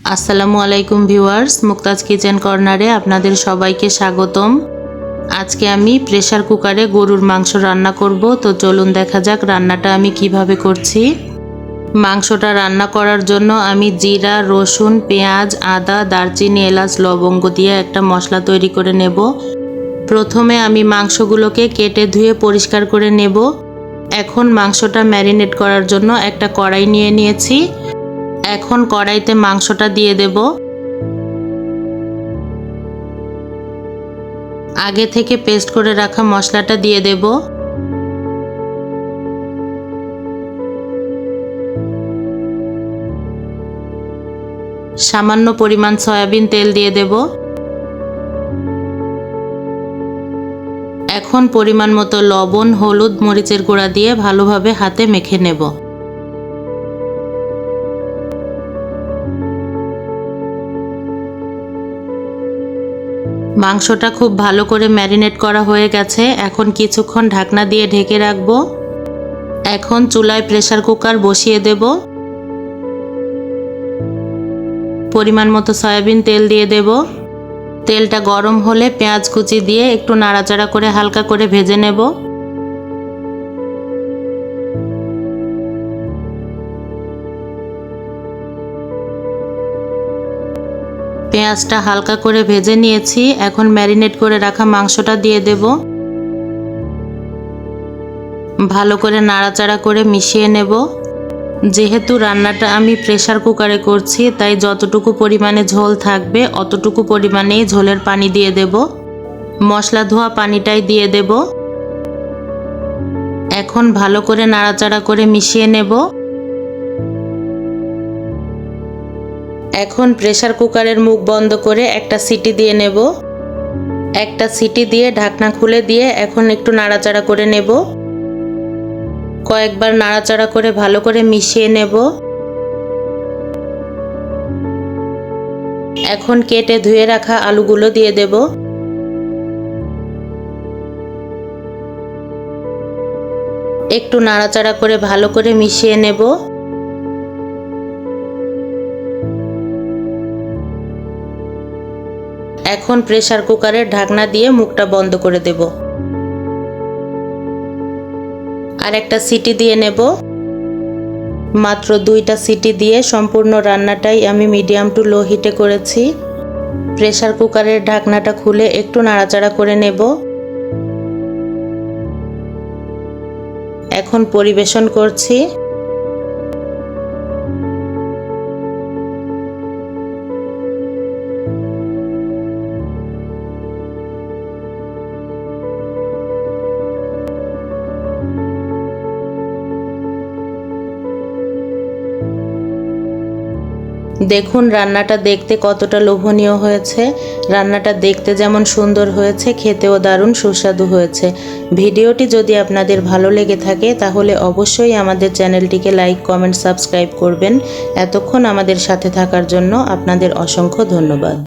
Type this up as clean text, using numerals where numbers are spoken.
আসসালামু আলাইকুম viewers, Mukta's kitchen কর্নারে আপনাদের সবাইকে স্বাগতম। আজকে আমি প্রেসার কুকারে গরুর মাংস রান্না করব। তো চলুন দেখা যাক রান্নাটা আমি কিভাবে করছি। মাংসটা রান্না করার জন্য আমি জিরা, রসুন, পেঁয়াজ, আদা, দারচিনি, এলাচ, লবঙ্গ দিয়ে একটা মশলা তৈরি করে নেব। প্রথমে আমি মাংসগুলোকে কেটে ধুয়ে পরিষ্কার করে নেব। এখন মাংসটা ম্যারিনেট করার জন্য একটা কড়াই নিয়ে নিয়েছি। এখন কড়াইতে মাংসটা দিয়ে দেব। আগে থেকে পেস্ট করে রাখা মশলাটা দিয়ে দেব। সামান্য পরিমাণ সয়াবিন তেল দিয়ে দেব। এখন পরিমাণ মতো লবণ, হলুদ, মরিচের গুঁড়া দিয়ে ভালোভাবে হাতে মেখে নেব। মাংসটা খুব ভালো করে ম্যারিনেট করা হয়ে গেছে। এখন কিছুক্ষণ ঢাকনা দিয়ে ঢেকে রাখবো। এখন চুলায় প্রেসার কুকার বসিয়ে দেব। পরিমাণ মতো সয়াবিন তেল দিয়ে দেব। তেলটা গরম হলে পেঁয়াজ কুচি দিয়ে একটু নাড়াচাড়া করে হালকা করে ভেজে নেব। পেঁয়াজটা হালকা করে ভেজে নিয়েছি। এখন ম্যারিনেট করে রাখা মাংসটা দিয়ে দেব। ভালো করে নাড়াচাড়া করে মিশিয়ে নেব। যেহেতু রান্নাটা আমি প্রেসার কুকারে করছি, তাই যতটুকু পরিমাণে ঝোল থাকবে অতটুকু পরিমাণেই ঝোলের পানি দিয়ে দেব। মশলা ধোয়া পানিটাই দিয়ে দেব। এখন ভালো করে নাড়াচাড়া করে মিশিয়ে নেব। এখন প্রেসার কুকারের মুখ বন্ধ করে একটা সিটি দিয়ে নেব। একটা সিটি দিয়ে ঢাকনা খুলে দিয়ে এখন একটু নাড়াচাড়া করে নেব। কয়েকবার নাড়াচাড়া করে ভালো করে মিশিয়ে নেব। এখন কেটে ধুয়ে রাখা আলুগুলো দিয়ে দেব। একটু নাড়াচাড়া করে ভালো করে মিশিয়ে নেব। এখন প্রেসার কুকারের ঢাকনা দিয়ে মুখটা বন্ধ করে দেব। আর একটা সিটি দিয়ে নেব। মাত্র 2টা সিটি দিয়ে সম্পূর্ণ রান্নাটাই আমি মিডিয়াম টু লো হিটে করেছি। প্রেসার কুকারের ঢাকনাটা খুলে একটু নাড়াচাড়া করে নেব। এখন পরিবেশন করছি। দেখুন রান্নাটা দেখতে কতটা লোভনীয় হয়েছে। রান্নাটা দেখতে যেমন সুন্দর হয়েছে, খেতেও দারুণ সুস্বাদু হয়েছে। ভিডিওটি যদি আপনাদের ভালো লেগে থাকে তাহলে অবশ্যই আমাদের চ্যানেলটিকে লাইক, কমেন্ট, সাবস্ক্রাইব করবেন। এতক্ষণ আমাদের সাথে থাকার জন্য আপনাদের অসংখ্য ধন্যবাদ।